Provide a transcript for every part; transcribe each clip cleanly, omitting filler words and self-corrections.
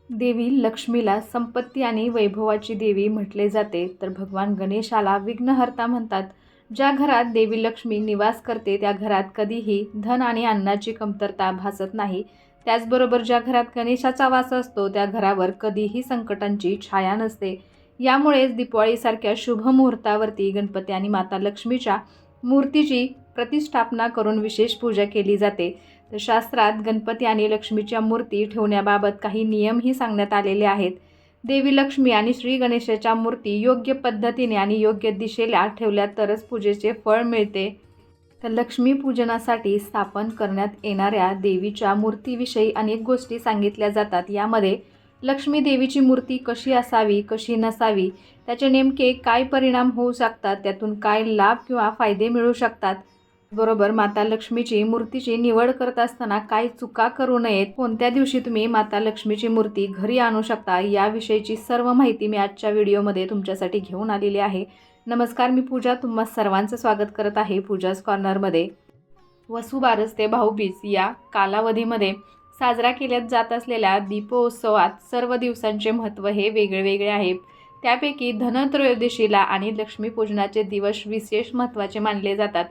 देवी लक्ष्मीला संपत्ती आणि वैभवाची देवी म्हटले जाते, तर भगवान गणेशाला विघ्नहर्ता म्हणतात. ज्या घरात देवी लक्ष्मी निवास करते त्या घरात कधीही धन आणि अन्नाची कमतरता भासत नाही. त्याचबरोबर ज्या घरात गणेशाचा वास असतो त्या घरावर कधीही संकटांची छाया नसते. यामुळेच दिवाळीसारख्या शुभ मुहूर्तावरती गणपती आणि माता लक्ष्मीच्या मूर्तीची प्रतिष्ठापना करून विशेष पूजा केली जाते. तर शास्त्रात गणपती आणि लक्ष्मीच्या मूर्ती ठेवण्याबाबत काही नियमही सांगण्यात आलेले आहेत. देवी लक्ष्मी आणि श्री गणेशाच्या मूर्ती योग्य पद्धतीने आणि योग्य दिशेला ठेवल्या तरच पूजेचे फळ मिळते. तर लक्ष्मी पूजनासाठी स्थापन करण्यात येणाऱ्या देवीच्या मूर्तीविषयी अनेक गोष्टी सांगितल्या जातात. यामध्ये लक्ष्मी देवीची मूर्ती कशी असावी, कशी नसावी, त्याचे नेमके काय परिणाम होऊ शकतात, त्यातून काय लाभ किंवा फायदे मिळू शकतात, बरोबर माता लक्ष्मीची मूर्तीची निवड करत असताना काय चुका करू नयेत, कोणत्या दिवशी तुम्ही माता लक्ष्मीची मूर्ती घरी आणू शकता, याविषयीची सर्व माहिती मी आजच्या व्हिडिओमध्ये तुमच्यासाठी घेऊन आलेली आहे. नमस्कार, मी पूजा तुम्हा सर्वांचं स्वागत करत आहे पूजाज कॉर्नरमध्ये. वसुबारस ते भाऊबीज या कालावधीमध्ये साजरा केल्या जात असलेल्या दीपोत्सवात सर्व दिवसांचे महत्त्व हे वेगळे आहे. त्यापैकी धनत्रयोदशीला आणि लक्ष्मीपूजनाचे दिवस विशेष महत्त्वाचे मानले जातात.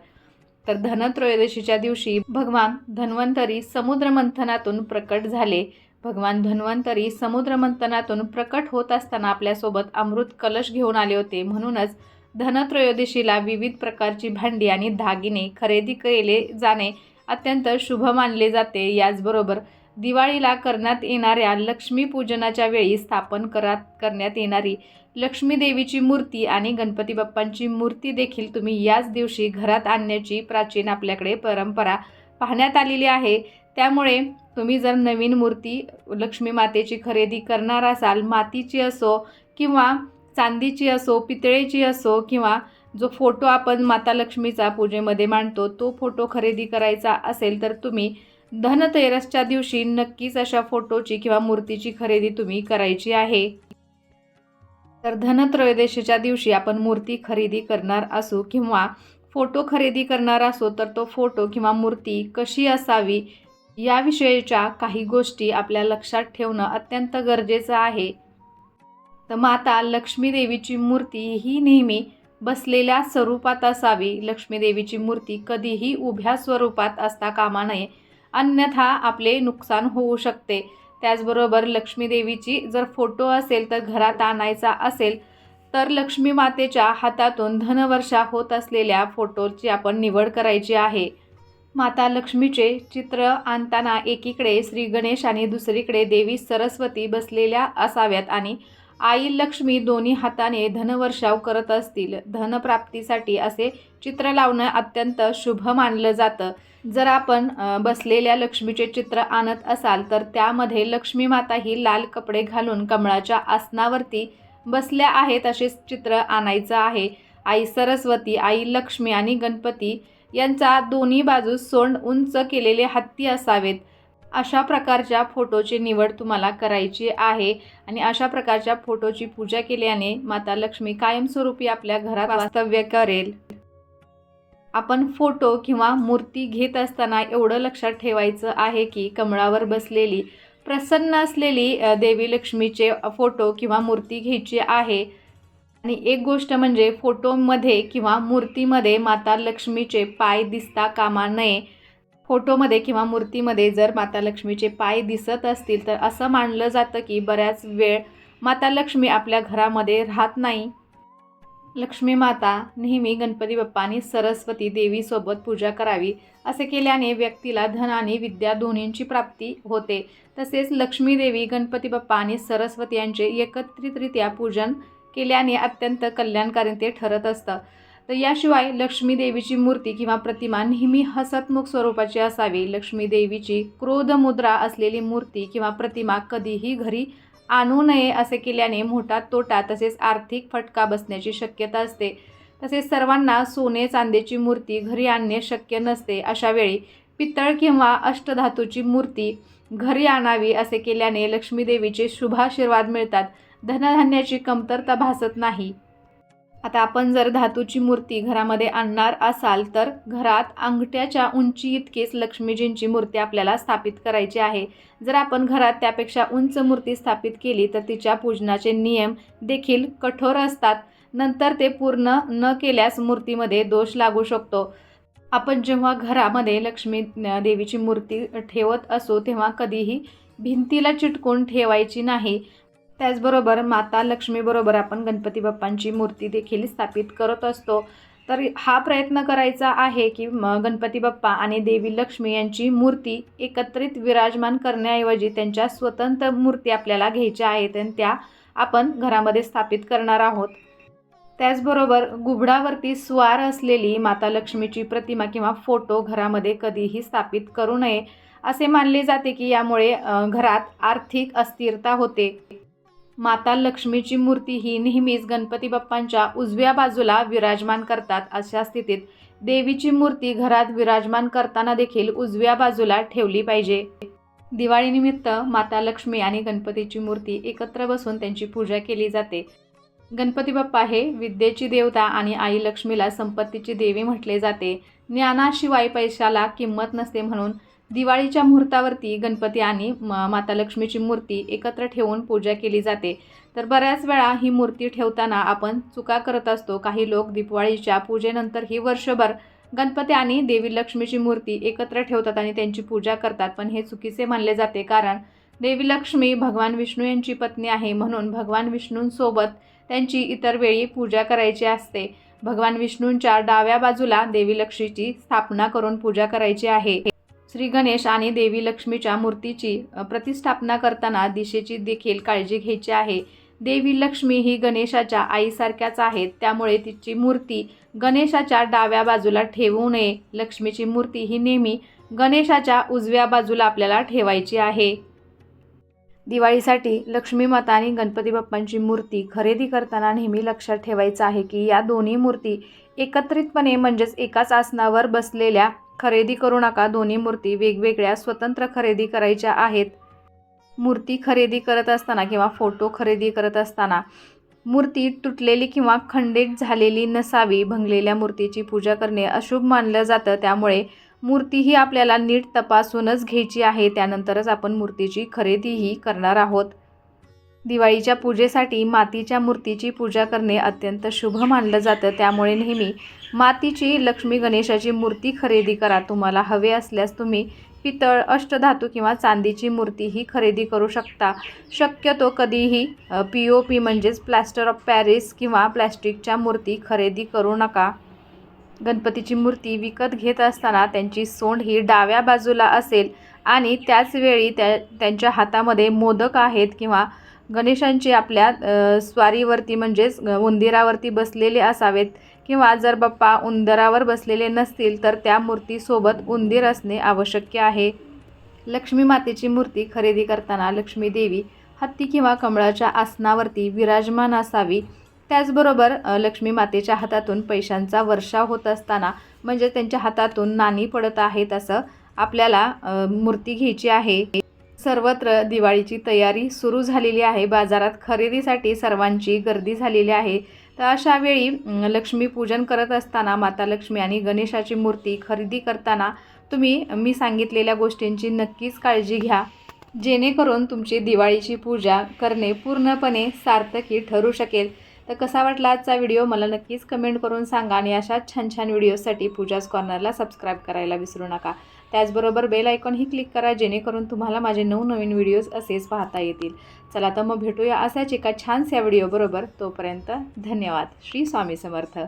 तर धनत्रयोदशीच्या दिवशी भगवान धन्वंतरी समुद्रमंथनातून प्रकट झाले. भगवान धन्वंतरी समुद्रमंथनातून प्रकट होत असताना आपल्यासोबत अमृत कलश घेऊन आले होते. म्हणूनच धनत्रयोदशीला विविध प्रकारची भांडी आणि दागिने खरेदी केले जाणे अत्यंत शुभ मानले जाते. याचबरोबर दिवाळीला करण्यात येणाऱ्या लक्ष्मीपूजनाच्या वेळी स्थापन करण्यात येणारी लक्ष्मी देवीची मूर्ती आणि गणपती बाप्पांची मूर्ती देखील तुम्ही याच दिवशी घरात आणण्याची प्राचीन आपल्याकडे परंपरा पाहण्यात आलेली आहे. त्यामुळे तुम्ही जर नवीन मूर्ती लक्ष्मी मातेची खरेदी करणार असाल, मातीची असो किंवा चांदीची असो, पितळेची असो, किंवा जो फोटो आपण माता लक्ष्मीचा पूजेमध्ये मांडतो तो फोटो खरेदी करायचा असेल, तर तुम्ही धनतेरसच्या दिवशी नक्कीच अशा फोटोची किंवा मूर्तीची खरेदी तुम्ही करायची आहे. तर धनत्रयोदशीच्या दिवशी आपण मूर्ती खरेदी करणार असू किंवा फोटो खरेदी करणार असो, तर तो फोटो किंवा मूर्ती कशी असावी याविषयीच्या काही गोष्टी आपल्या लक्षात ठेवणं अत्यंत गरजेचं आहे. तर माता लक्ष्मी देवीची मूर्ती ही नेहमी बसलेल्या स्वरूपात असावी. लक्ष्मी देवीची मूर्ती कधीही उभ्या स्वरूपात असता कामा नये, अन्यथा आपले नुकसान होऊ शकते. त्याचबरोबर लक्ष्मी देवीची जर फोटो असेल तर घरात आणायचा असेल तर लक्ष्मी मातेच्या हातातून धनवर्षा होत असलेल्या फोटोची आपण निवड करायची आहे. माता लक्ष्मीचे चित्र आणताना एकीकडे श्री गणेश आणि दुसरीकडे देवी सरस्वती बसलेल्या असाव्यात आणि आई लक्ष्मी दोन्ही हाताने धनवर्षाव करत असतील. धनप्राप्तीसाठी असे चित्र लावणं अत्यंत शुभ मानलं जातं. जर आपण बसलेल्या लक्ष्मीचे चित्र आणत असाल तर त्यामध्ये लक्ष्मी माता ही लाल कपडे घालून कमळाच्या आसनावरती बसल्या आहेत असे चित्र आणायचं आहे. आई सरस्वती, आई लक्ष्मी आणि गणपती यांचा दोन्ही बाजूस सोंड उंच केलेले हत्ती असावेत. अशा प्रकारच्या फोटोची निवड तुम्हाला करायची आहे आणि अशा प्रकारच्या फोटोची पूजा केल्याने माता लक्ष्मी कायमस्वरूपी आपल्या घरात वास्तव्य करेल. आपण फोटो किंवा मूर्ती घेत असताना एवढं लक्षात ठेवायचं आहे की कमळावर बसलेली प्रसन्न असलेली देवी लक्ष्मीचे फोटो किंवा मूर्ती घ्यायची आहे. आणि एक गोष्ट म्हणजे फोटोमध्ये किंवा मूर्तीमध्ये माता लक्ष्मीचे पाय दिसता कामा नये. फोटोमध्ये किंवा मूर्तीमध्ये जर माता लक्ष्मीचे पाय दिसत असतील तर असं मानलं जातं की बऱ्याच वेळ माता लक्ष्मी आपल्या घरामध्ये राहत नाही. लक्ष्मी माता नेहमी गणपती बाप्पा आणि सरस्वती देवीसोबत पूजा करावी. असे केल्याने व्यक्तीला धन आणि विद्या दोन्हींची प्राप्ती होते. तसेच लक्ष्मी देवी, गणपती बाप्पा आणि सरस्वती यांचे एकत्रितरित्या पूजन केल्याने अत्यंत कल्याणकारी ते ठरत असतं. तर याशिवाय लक्ष्मी देवीची मूर्ती किंवा प्रतिमा नेहमी हसतमुख स्वरूपाची असावी. लक्ष्मी देवीची क्रोध मुद्रा असलेली मूर्ती किंवा प्रतिमा कधीही घरी आणू नये. असे केल्याने मोठा तोटा तसेच आर्थिक फटका बसण्याची शक्यता असते. तसेच सर्वांना सोने चांदीची मूर्ती घरी आणणे शक्य नसते. अशा वेळी पितळ किंवा अष्टधातूची मूर्ती घरी आणावी. असे केल्याने लक्ष्मी देवीचे शुभाशीर्वाद मिळतात, धनधान्याची कमतरता भासत नाही. आता आपण जर धातूची मूर्ती घरामध्ये आणणार असाल तर घरात अंगठ्याच्या उंची इतकीच लक्ष्मीजींची मूर्ती आपल्याला स्थापित करायची आहे. जर आपण घरात त्यापेक्षा उंच मूर्ती स्थापित केली तर तिच्या पूजनाचे नियम देखील कठोर असतात. नंतर ते पूर्ण न केल्यास मूर्तीमध्ये दोष लागू शकतो. आपण जेव्हा घरामध्ये लक्ष्मी देवीची मूर्ती ठेवत असो तेव्हा कधीही भिंतीला चिटकून ठेवायची नाही. त्याचबरोबर माता लक्ष्मीबरोबर आपण गणपती बाप्पांची मूर्ती देखील स्थापित करत असतो. तर हा प्रयत्न करायचा आहे की गणपती बाप्पा आणि देवी लक्ष्मी यांची मूर्ती एकत्रित विराजमान करण्याऐवजी त्यांच्या स्वतंत्र मूर्ती आपल्याला घ्यायच्या आहेत आणि त्या आपण घरामध्ये स्थापित करणार आहोत. त्याचबरोबर गुबडावरती स्वार असलेली माता लक्ष्मीची प्रतिमा किंवा फोटो घरामध्ये कधीही स्थापित करू नये. असे मानले जाते की यामुळे घरात आर्थिक अस्थिरता होते. माता लक्ष्मीची मूर्ती ही नेहमीच गणपती बाप्पांच्या उजव्या बाजूला विराजमान करतात. अशा स्थितीत देवीची मूर्ती घरात विराजमान करताना देखील उजव्या बाजूला ठेवली पाहिजे. दिवाळीनिमित्त माता लक्ष्मी आणि गणपतीची मूर्ती एकत्र बसून त्यांची पूजा केली जाते. गणपती बाप्पा हे विद्येची देवता आणि आई लक्ष्मीला संपत्तीची देवी म्हटले जाते. ज्ञानाशिवाय पैशाला किंमत नसते म्हणून दिवाळीच्या मुहूर्तावरती गणपती आणि माता लक्ष्मीची मूर्ती एकत्र ठेवून पूजा केली जाते. तर बऱ्याच वेळा ही मूर्ती ठेवताना आपण चुका करत असतो. काही लोक दिवाळीच्या पूजेनंतर ही वर्षभर गणपती आणि देवी लक्ष्मीची मूर्ती एकत्र ठेवतात आणि त्यांची पूजा करतात. पण हे चुकीचे मानले जाते, कारण देवी लक्ष्मी भगवान विष्णू यांची पत्नी आहे. म्हणून भगवान विष्णूंसोबत त्यांची इतर वेळी पूजा करायची असते. भगवान विष्णूंच्या डाव्या बाजूला देवी लक्ष्मीची स्थापना करून पूजा करायची आहे. श्री गणेश आणि देवी लक्ष्मीच्या मूर्तीची प्रतिष्ठापना करताना दिशेची देखील काळजी घ्यायची आहे. देवी लक्ष्मी ही गणेशाच्या आईसारख्याच आहेत, त्यामुळे तिची मूर्ती गणेशाच्या डाव्या बाजूला ठेवू नये. लक्ष्मीची मूर्ती ही नेहमी गणेशाच्या उजव्या बाजूला आपल्याला ठेवायची आहे. दिवाळीसाठी लक्ष्मी माता आणि गणपती बाप्पांची मूर्ती खरेदी करताना नेहमी लक्षात ठेवायचं आहे की या दोन्ही मूर्ती एकत्रितपणे म्हणजेच एकाच आसनावर बसलेल्या खरेदी करू नका. दोन्ही मूर्ती वेगवेगळ्या स्वतंत्र खरेदी करायच्या आहेत. मूर्ती खरेदी करत असताना किंवा फोटो खरेदी करत असताना मूर्ती तुटलेली किंवा खंडित झालेली नसावी. भंगलेल्या मूर्तीची पूजा करणे अशुभ मानलं जातं, त्यामुळे मूर्ती ही आपल्याला नीट तपासूनच घ्यायची आहे. त्यानंतरच आपण मूर्तीची खरेदीही करणार आहोत. दिवाळीच्या पूजेसाठी मातीच्या मूर्तीची पूजा करणे अत्यंत शुभ मानलं जातं, त्यामुळे नेहमी मातीची लक्ष्मी गणेशाची मूर्ती खरेदी करा. तुम्हाला हवे असल्यास तुम्ही पितळ, अष्टधातू किंवा चांदीची मूर्ती ही खरेदी करू शकता. शक्यतो कधीही POP म्हणजेच प्लॅस्टर ऑफ पॅरिस किंवा प्लॅस्टिकच्या मूर्ती खरेदी करू नका. गणपतीची मूर्ती विकत घेत असताना त्यांची सोंड ही डाव्या बाजूला असेल आणि त्याचवेळी त्यांच्या हातामध्ये मोदक आहेत किंवा गणेशांचे आपल्या स्वारीवरती म्हणजेच उंदीरावरती बसलेले असावेत. किंवा जर बाप्पा उंदरावर बसलेले नसतील तर त्या मूर्तीसोबत उंदीर असणे आवश्यक आहे. लक्ष्मी मातेची मूर्ती खरेदी करताना लक्ष्मी देवी हत्ती किंवा कमळाच्या आसनावरती विराजमान असावी. त्याचबरोबर लक्ष्मी मातेच्या हातातून पैशांचा वर्षाव होत असताना म्हणजे त्यांच्या हातातून नाणी पडत आहेत असं आपल्याला मूर्ती घ्यायची आहे. सर्वत्र दिवाळीची तयारी सुरू झालेली आहे. बाजारात खरेदीसाठी सर्वांची गर्दी झालेली आहे. तर अशा वेळी लक्ष्मी पूजन करत असताना माता लक्ष्मी आणि गणेशाची मूर्ती खरेदी करताना तुम्ही मी सांगितलेल्या गोष्टींची नक्कीच काळजी घ्या, जेणेकरून तुमची दिवाळीची पूजा करणे पूर्णपणे सार्थकी ठरू शकेल. तर कसा वाटला आजचा व्हिडिओ मला नक्कीच कमेंट करून सांगा आणि अशाच छान छान व्हिडिओसाठी पूजाज कॉर्नरला सबस्क्राईब करायला विसरू नका. त्याचबरोबर बेल आयकॉनही क्लिक करा, जेणेकरून तुम्हाला माझे नवनवीन व्हिडिओज असेच पाहता येतील. चला तर मग भेटूया अशाच एका छानशा व्हिडिओबरोबर. तोपर्यंत धन्यवाद. श्री स्वामी समर्थ.